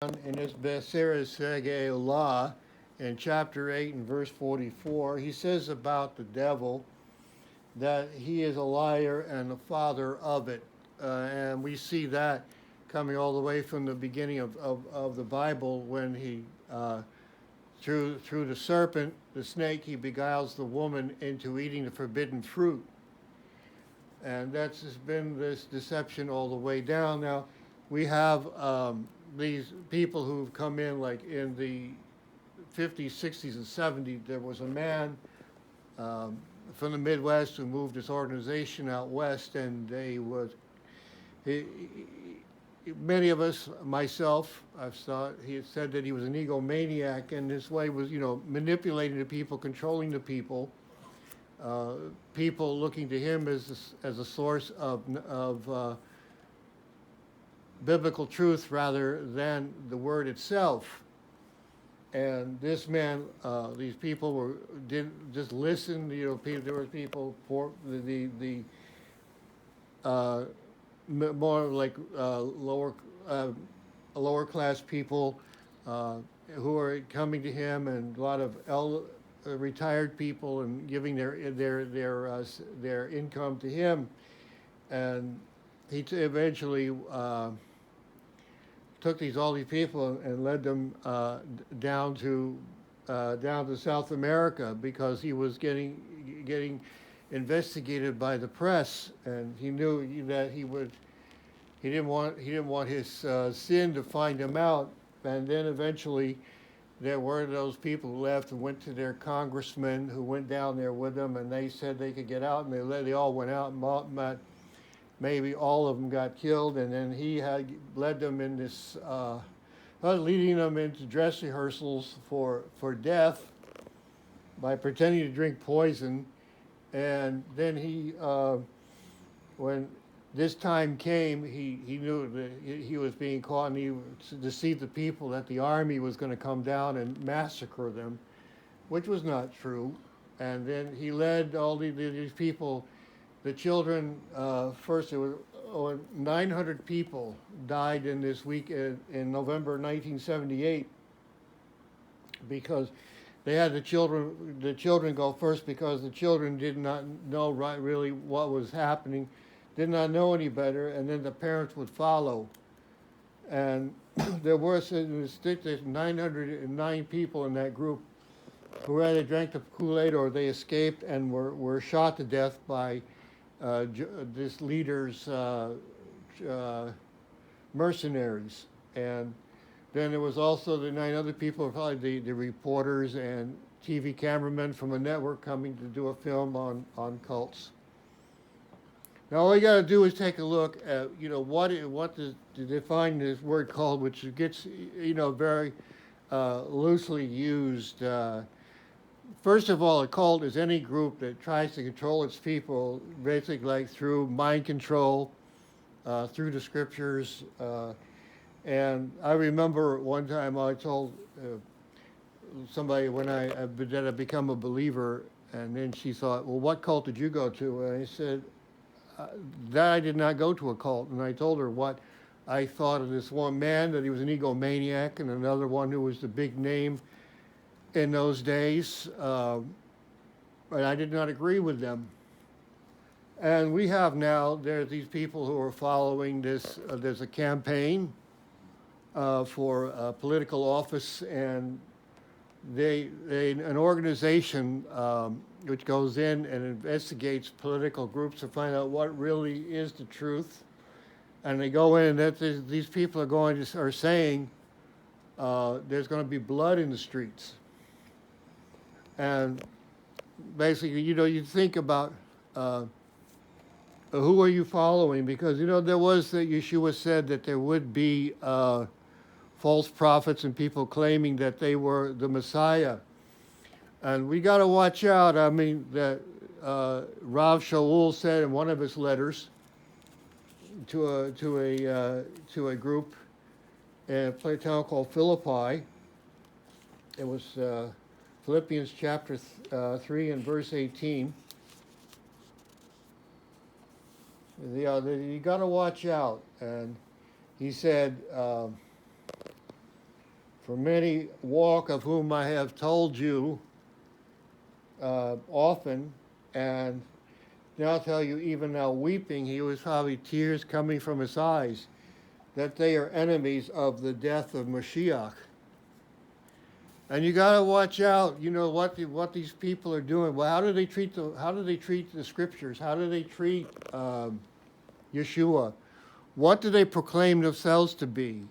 in this Beseres Sege Law, in chapter 8 and verse 44, he says about the devil that he is a liar and the father of it. And we see that coming all the way from the beginning of the Bible when he, through the serpent, the snake, he beguiles the woman into eating the forbidden fruit. And that's just been this deception all the way down. Now, we have these people who've come in, like in the 50s, 60s, and 70s. There was a man from the Midwest who moved his organization out west, and he, many of us, myself, I've thought, he had said that he was an egomaniac, and this way was, manipulating the people, controlling the people. People looking to him as a source of biblical truth rather than the word itself. And this man, these people didn't just listen. There were people for more like lower class people who are coming to him, and a lot of retired people, and giving their income to him. And he eventually took all these people and led them down to South America, because he was getting investigated by the press, and he knew that he didn't want his sin to find him out. And then eventually there were those people who left and went to their congressmen who went down there with them, and they said they could get out, and they all went out, and maybe all of them got killed. And then he had led them in this, leading them into dress rehearsals for death by pretending to drink poison. And then when this time came, he knew that he was being caught, and he deceived the people that the army was going to come down and massacre them, which was not true. And then he led all these people, the children. First, there were 900 people died in this week in November 1978, because they had the children go first, because the children did not know really what was happening, did not know any better, and then the parents would follow. And there were 909 people in that group who either drank the Kool-Aid or they escaped and were shot to death by this leader's mercenaries. And then there was also the 9 other people, probably the reporters and TV cameramen from a network coming to do a film on cults. Now all you got to do is take a look at what to define this word cult, which gets very loosely used. First of all, a cult is any group that tries to control its people, basically like through mind control, through the scriptures. And I remember one time I told somebody when that I become a believer, and then she thought, well, what cult did you go to? And I said, that I did not go to a cult. And I told her what I thought of this one man, that he was an egomaniac, and another one who was the big name in those days. But I did not agree with them. And we have now, there's these people who are following this. There's a campaign for political office, and an organization which goes in and investigates political groups to find out what really is the truth. And they go in, and these people are saying there's going to be blood in the streets. And basically, you think about who are you following? Because there was Yeshua said that there would be false prophets and people claiming that they were the Messiah. And we got to watch out. I mean, that Rav Shaul said in one of his letters to a group in a town called Philippi. It was Philippians chapter 3 and verse 18. You got to watch out. And he said, For many walk, of whom I have told you often, and now I'll tell you, even now weeping, he was probably tears coming from his eyes, that they are enemies of the death of Moshiach. And you got to watch out. You know what these people are doing. Well, how do they treat the scriptures? How do they treat Yeshua? What do they proclaim themselves to be?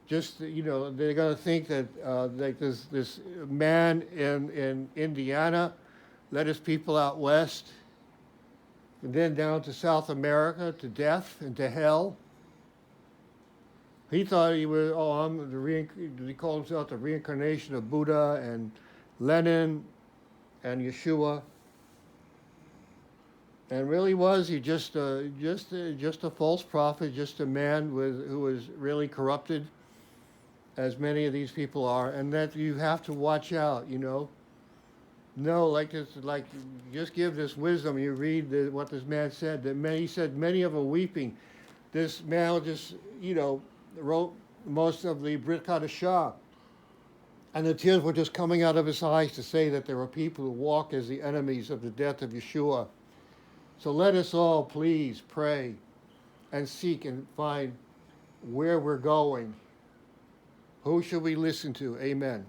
Just they're going to think that like this man in Indiana led his people out west, and then down to South America to death and to hell. He thought he was, he called himself the reincarnation of Buddha and Lenin and Yeshua. And really was he just a false prophet, just a man who was really corrupted, as many of these people are, and that you have to watch out, No, just give this wisdom. You read what this man said. He said many of them weeping. This man just, wrote most of the Brit Hadashah, and the tears were just coming out of his eyes to say that there are people who walk as the enemies of the death of Yeshua. So let us all please pray and seek and find where we're going. Who should we listen to? Amen.